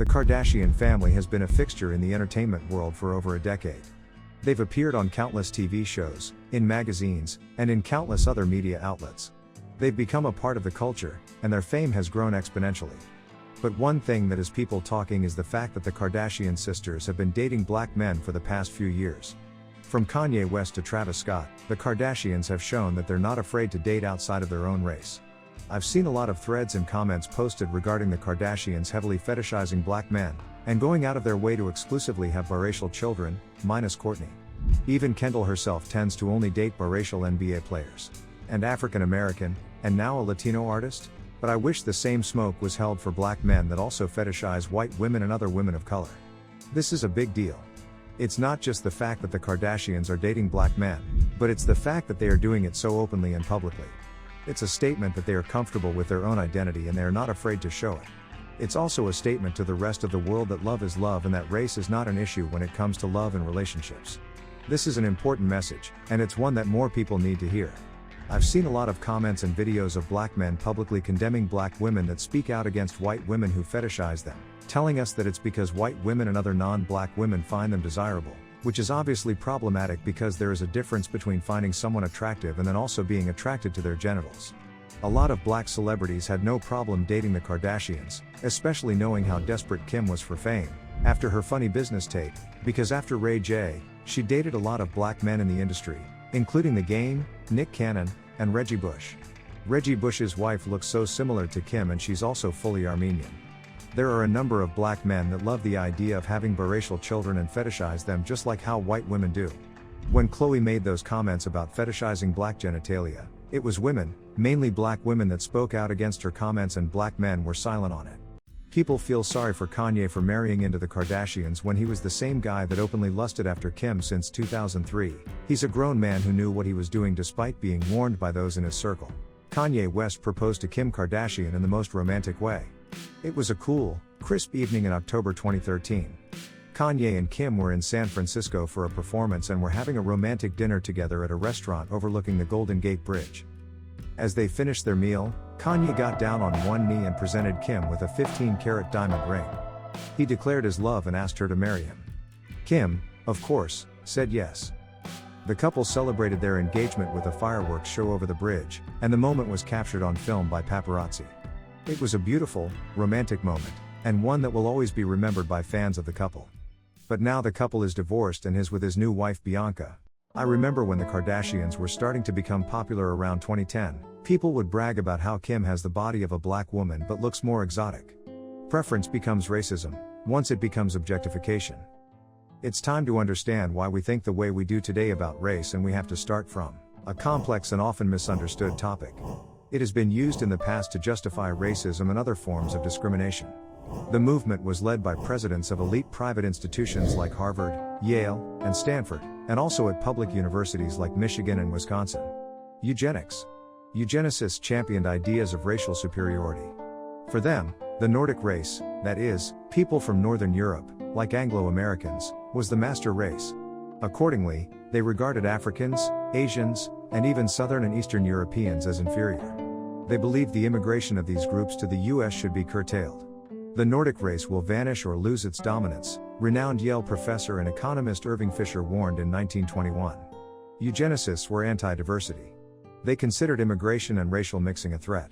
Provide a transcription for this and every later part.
The Kardashian family has been a fixture in the entertainment world for over a decade. They've appeared on countless TV shows, in magazines, and in countless other media outlets. They've become a part of the culture, and their fame has grown exponentially. But one thing that has people talking is the fact that the Kardashian sisters have been dating black men for the past few years. From Kanye West to Travis Scott, the Kardashians have shown that they're not afraid to date outside of their own race. I've seen a lot of threads and comments posted regarding the Kardashians heavily fetishizing black men, and going out of their way to exclusively have biracial children, minus Kourtney. Even Kendall herself tends to only date biracial NBA players. And African American, and now a Latino artist? But I wish the same smoke was held for black men that also fetishize white women and other women of color. This is a big deal. It's not just the fact that the Kardashians are dating black men, but it's the fact that they are doing it so openly and publicly. It's a statement that they are comfortable with their own identity and they are not afraid to show it. It's also a statement to the rest of the world that love is love and that race is not an issue when it comes to love and relationships. This is an important message, and it's one that more people need to hear. I've seen a lot of comments and videos of black men publicly condemning black women that speak out against white women who fetishize them, telling us that it's because white women and other non-black women find them desirable, which is obviously problematic because there is a difference between finding someone attractive and then also being attracted to their genitals. A lot of black celebrities had no problem dating the Kardashians, especially knowing how desperate Kim was for fame, after her funny business tape, because after Ray J, she dated a lot of black men in the industry, including The Game, Nick Cannon, and Reggie Bush. Reggie Bush's wife looks so similar to Kim and she's also fully Armenian. There are a number of black men that love the idea of having biracial children and fetishize them just like how white women do. When Khloe made those comments about fetishizing black genitalia, it was women, mainly black women, that spoke out against her comments and black men were silent on it. People feel sorry for Kanye for marrying into the Kardashians when he was the same guy that openly lusted after Kim since 2003. He's a grown man who knew what he was doing despite being warned by those in his circle. Kanye West proposed to Kim Kardashian in the most romantic way. It was a cool, crisp evening in October 2013. Kanye and Kim were in San Francisco for a performance and were having a romantic dinner together at a restaurant overlooking the Golden Gate Bridge. As they finished their meal, Kanye got down on one knee and presented Kim with a 15-carat diamond ring. He declared his love and asked her to marry him. Kim, of course, said yes. The couple celebrated their engagement with a fireworks show over the bridge, and the moment was captured on film by paparazzi. It was a beautiful, romantic moment, and one that will always be remembered by fans of the couple. But now the couple is divorced and is with his new wife Bianca. I remember when the Kardashians were starting to become popular around 2010, people would brag about how Kim has the body of a black woman but looks more exotic. Preference becomes racism, once it becomes objectification. It's time to understand why we think the way we do today about race, and we have to start from a complex and often misunderstood topic. It has been used in the past to justify racism and other forms of discrimination. The movement was led by presidents of elite private institutions like Harvard, Yale, and Stanford, and also at public universities like Michigan and Wisconsin. Eugenics. Eugenicists championed ideas of racial superiority. For them, the Nordic race, that is, people from Northern Europe, like Anglo-Americans, was the master race. Accordingly, they regarded Africans, Asians, and even Southern and Eastern Europeans as inferior. They believed the immigration of these groups to the US should be curtailed. The Nordic race will vanish or lose its dominance, renowned Yale professor and economist Irving Fisher warned in 1921. Eugenicists were anti-diversity. They considered immigration and racial mixing a threat.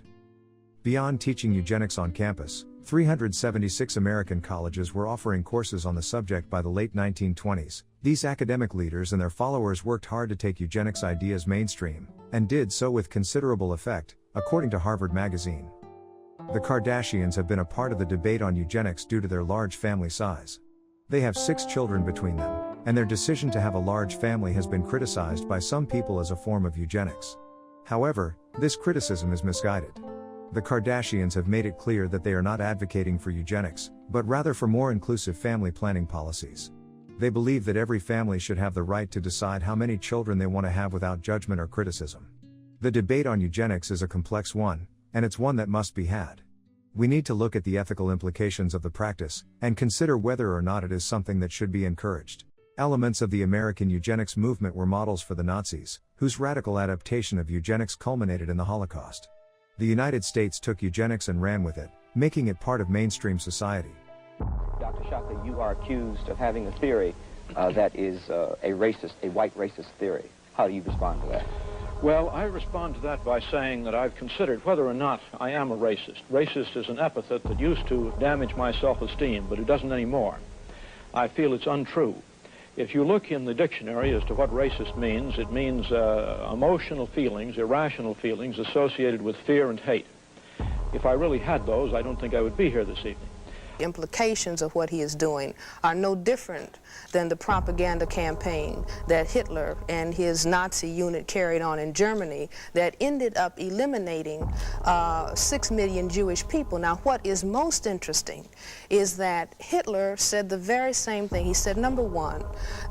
Beyond teaching eugenics on campus, 376 American colleges were offering courses on the subject by the late 1920s. These academic leaders and their followers worked hard to take eugenics ideas mainstream, and did so with considerable effect, according to Harvard Magazine. The Kardashians have been a part of the debate on eugenics due to their large family size. They have 6 children between them, and their decision to have a large family has been criticized by some people as a form of eugenics. However, this criticism is misguided. The Kardashians have made it clear that they are not advocating for eugenics, but rather for more inclusive family planning policies. They believe that every family should have the right to decide how many children they want to have without judgment or criticism. The debate on eugenics is a complex one, and it's one that must be had. We need to look at the ethical implications of the practice, and consider whether or not it is something that should be encouraged. Elements of the American eugenics movement were models for the Nazis, whose radical adaptation of eugenics culminated in the Holocaust. The United States took eugenics and ran with it, making it part of mainstream society. Shockley, you are accused of having a theory that is a white racist theory. How do you respond to that? Well, I respond to that by saying that I've considered whether or not I am a racist. Racist is an epithet that used to damage my self-esteem, but it doesn't anymore. I feel it's untrue. If you look in the dictionary as to what racist means, it means emotional feelings, irrational feelings associated with fear and hate. If I really had those, I don't think I would be here this evening. The implications of what he is doing are no different than the propaganda campaign that Hitler and his Nazi unit carried on in Germany that ended up eliminating 6 million Jewish people. Now, what is most interesting is that Hitler said the very same thing. He said, number one,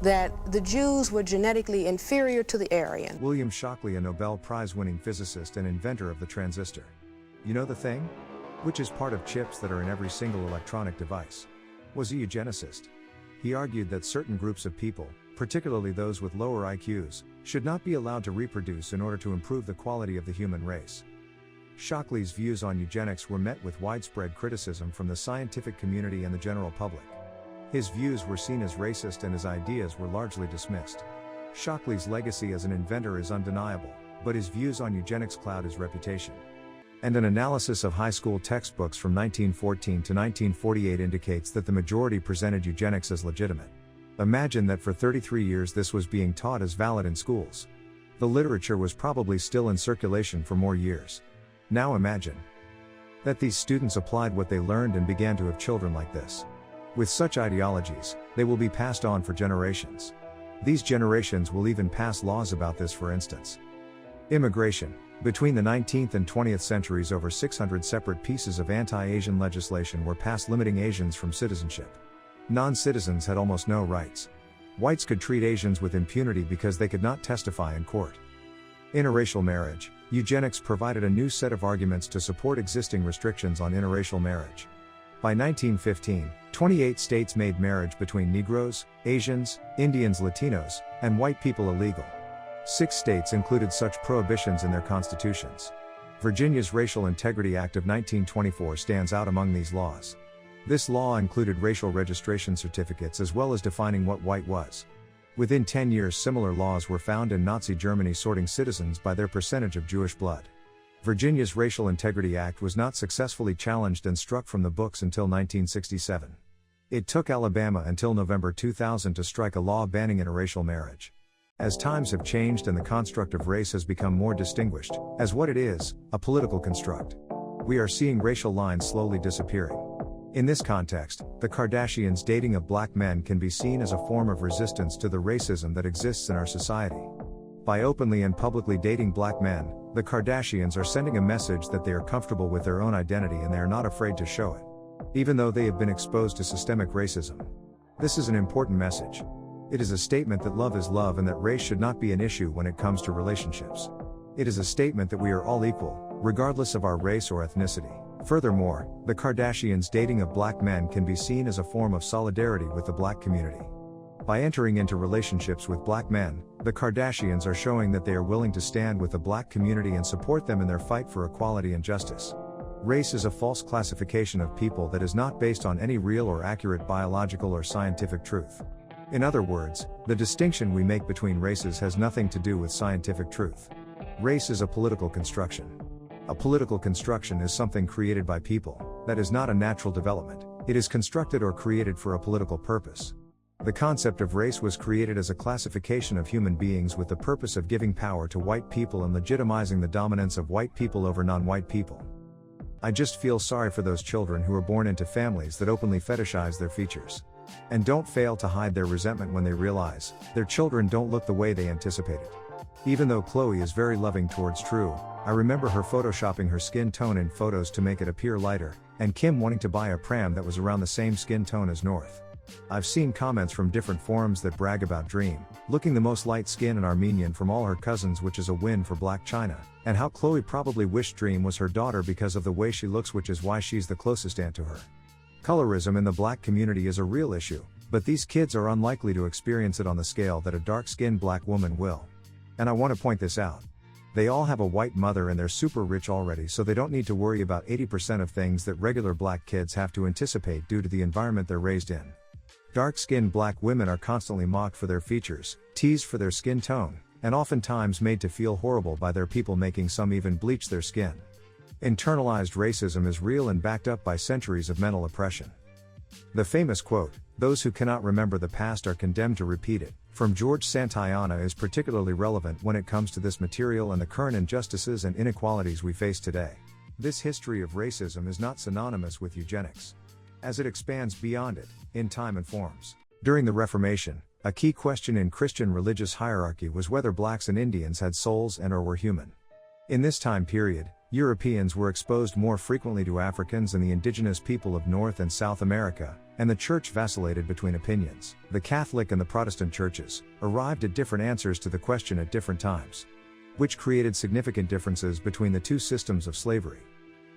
that the Jews were genetically inferior to the Aryan. William Shockley, a Nobel Prize-winning physicist and inventor of the transistor. You know the thing? Which is part of chips that are in every single electronic device. Was a eugenicist. He argued that certain groups of people, particularly those with lower IQs, should not be allowed to reproduce in order to improve the quality of the human race. Shockley's views on eugenics were met with widespread criticism from the scientific community and the general public. His views were seen as racist and his ideas were largely dismissed. Shockley's legacy as an inventor is undeniable, but his views on eugenics cloud his reputation. And an analysis of high school textbooks from 1914 to 1948 indicates that the majority presented eugenics as legitimate. Imagine that for 33 years this was being taught as valid in schools. The literature was probably still in circulation for more years. Now imagine that these students applied what they learned and began to have children like this. With such ideologies, they will be passed on for generations. These generations will even pass laws about this, for instance. Immigration. Between the 19th and 20th centuries, over 600 separate pieces of anti-Asian legislation were passed limiting Asians from citizenship. Non-citizens had almost no rights. Whites could treat Asians with impunity because they could not testify in court. Interracial marriage. Eugenics provided a new set of arguments to support existing restrictions on interracial marriage. By 1915, 28 states made marriage between Negroes, Asians, Indians, Latinos, and white people illegal. 6 states included such prohibitions in their constitutions. Virginia's Racial Integrity Act of 1924 stands out among these laws. This law included racial registration certificates as well as defining what white was. Within 10 years, similar laws were found in Nazi Germany sorting citizens by their percentage of Jewish blood. Virginia's Racial Integrity Act was not successfully challenged and struck from the books until 1967. It took Alabama until November 2000 to strike a law banning interracial marriage. As times have changed and the construct of race has become more distinguished, as what it is, a political construct, we are seeing racial lines slowly disappearing. In this context, the Kardashians' dating of black men can be seen as a form of resistance to the racism that exists in our society. By openly and publicly dating black men, the Kardashians are sending a message that they are comfortable with their own identity and they are not afraid to show it, even though they have been exposed to systemic racism. This is an important message. It is a statement that love is love and that race should not be an issue when it comes to relationships. It is a statement that we are all equal, regardless of our race or ethnicity. Furthermore, the Kardashians' dating of black men can be seen as a form of solidarity with the black community. By entering into relationships with black men, the Kardashians are showing that they are willing to stand with the black community and support them in their fight for equality and justice. Race is a false classification of people that is not based on any real or accurate biological or scientific truth. In other words, the distinction we make between races has nothing to do with scientific truth. Race is a political construction. A political construction is something created by people, that is not a natural development, it is constructed or created for a political purpose. The concept of race was created as a classification of human beings with the purpose of giving power to white people and legitimizing the dominance of white people over non-white people. I just feel sorry for those children who are born into families that openly fetishize their features. And don't fail to hide their resentment when they realize their children don't look the way they anticipated. Even though Chloe is very loving towards True, I remember her photoshopping her skin tone in photos to make it appear lighter, and Kim wanting to buy a pram that was around the same skin tone as North. I've seen comments from different forums that brag about Dream looking the most light skinned and Armenian from all her cousins, which is a win for Black China, and how Chloe probably wished Dream was her daughter because of the way she looks, which is why she's the closest aunt to her. Colorism in the black community is a real issue, but these kids are unlikely to experience it on the scale that a dark-skinned black woman will. And I want to point this out. They all have a white mother and they're super rich already, so they don't need to worry about 80% of things that regular black kids have to anticipate due to the environment they're raised in. Dark-skinned black women are constantly mocked for their features, teased for their skin tone, and oftentimes made to feel horrible by their people, making some even bleach their skin. Internalized racism is real and backed up by centuries of mental oppression. The famous quote, "Those who cannot remember the past are condemned to repeat it," from George Santayana is particularly relevant when it comes to this material and the current injustices and inequalities we face today. This history of racism is not synonymous with eugenics, as it expands beyond it, in time and forms. During the Reformation, a key question in Christian religious hierarchy was whether blacks and Indians had souls and/or were human. In this time period, Europeans were exposed more frequently to Africans and the indigenous people of North and South America, and the church vacillated between opinions. The Catholic and the Protestant churches arrived at different answers to the question at different times, which created significant differences between the two systems of slavery.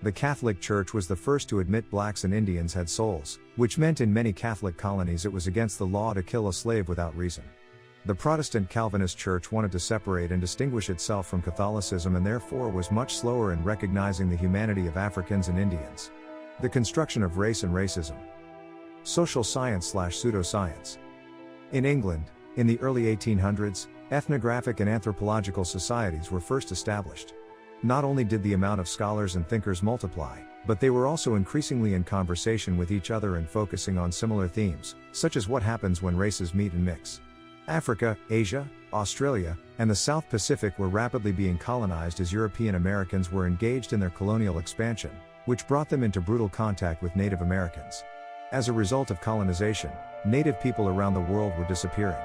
The Catholic Church was the first to admit blacks and Indians had souls, which meant in many Catholic colonies it was against the law to kill a slave without reason. The Protestant Calvinist Church wanted to separate and distinguish itself from Catholicism and therefore was much slower in recognizing the humanity of Africans and Indians. The construction of race and racism. Social science/pseudoscience. In England, in the early 1800s, ethnographic and anthropological societies were first established. Not only did the amount of scholars and thinkers multiply, but they were also increasingly in conversation with each other and focusing on similar themes, such as what happens when races meet and mix. Africa, Asia, Australia, and the South Pacific were rapidly being colonized as European Americans were engaged in their colonial expansion, which brought them into brutal contact with Native Americans. As a result of colonization, Native people around the world were disappearing.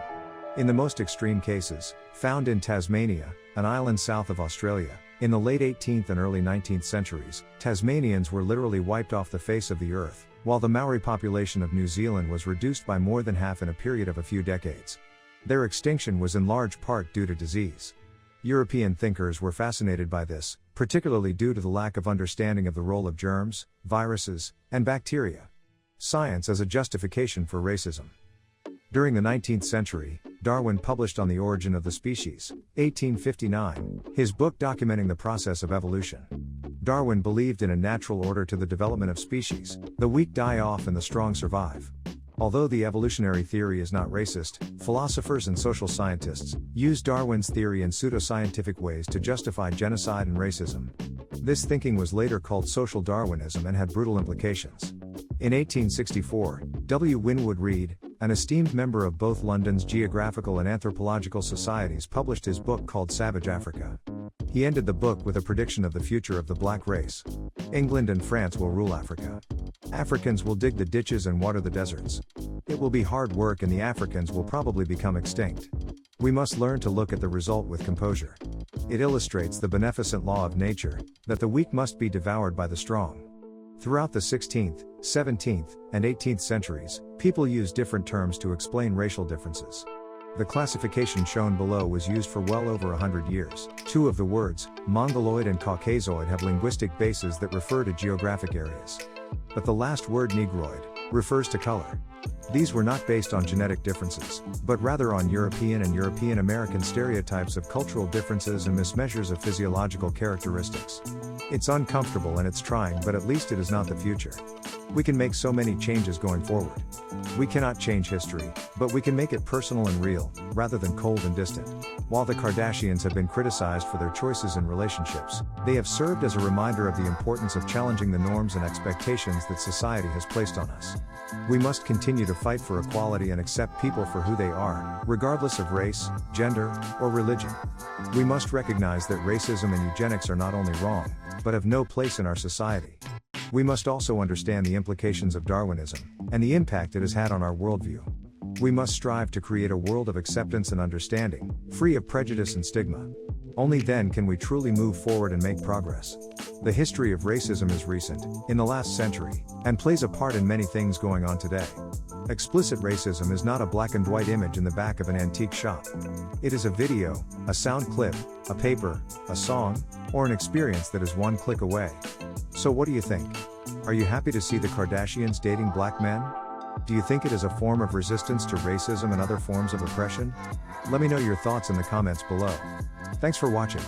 In the most extreme cases, found in Tasmania, an island south of Australia, in the late 18th and early 19th centuries, Tasmanians were literally wiped off the face of the earth, while the Maori population of New Zealand was reduced by more than half in a period of a few decades. Their extinction was in large part due to disease. European thinkers were fascinated by this, particularly due to the lack of understanding of the role of germs, viruses, and bacteria. Science as a justification for racism. During the 19th century, Darwin published On the Origin of the Species, 1859, his book documenting the process of evolution. Darwin believed in a natural order to the development of species. The weak die off and the strong survive. Although the evolutionary theory is not racist, philosophers and social scientists use Darwin's theory in pseudoscientific ways to justify genocide and racism. This thinking was later called social Darwinism and had brutal implications. In 1864, W. Winwood Reade, an esteemed member of both London's Geographical and Anthropological Societies, published his book called Savage Africa. He ended the book with a prediction of the future of the black race. England and France will rule Africa. Africans will dig the ditches and water the deserts. It will be hard work and the Africans will probably become extinct. We must learn to look at the result with composure. It illustrates the beneficent law of nature, that the weak must be devoured by the strong. Throughout the 16th, 17th, and 18th centuries, people used different terms to explain racial differences. The classification shown below was used for well over 100 years. Two of the words, Mongoloid and Caucasoid, have linguistic bases that refer to geographic areas. But the last word, Negroid, refers to color. These were not based on genetic differences, but rather on European and European American stereotypes of cultural differences and mismeasures of physiological characteristics. It's uncomfortable and it's trying, but at least it is not the future. We can make so many changes going forward. We cannot change history, but we can make it personal and real, rather than cold and distant. While the Kardashians have been criticized for their choices in relationships, they have served as a reminder of the importance of challenging the norms and expectations that society has placed on us. We must continue to fight for equality and accept people for who they are, regardless of race, gender, or religion. We must recognize that racism and eugenics are not only wrong, but have no place in our society. We must also understand the implications of Darwinism, and the impact it has had on our worldview. We must strive to create a world of acceptance and understanding, free of prejudice and stigma. Only then can we truly move forward and make progress. The history of racism is recent, in the last century, and plays a part in many things going on today. Explicit racism is not a black and white image in the back of an antique shop. It is a video, a sound clip, a paper, a song, or an experience that is one click away. So what do you think? Are you happy to see the Kardashians dating black men? Do you think it is a form of resistance to racism and other forms of oppression? Let me know your thoughts in the comments below. Thanks for watching.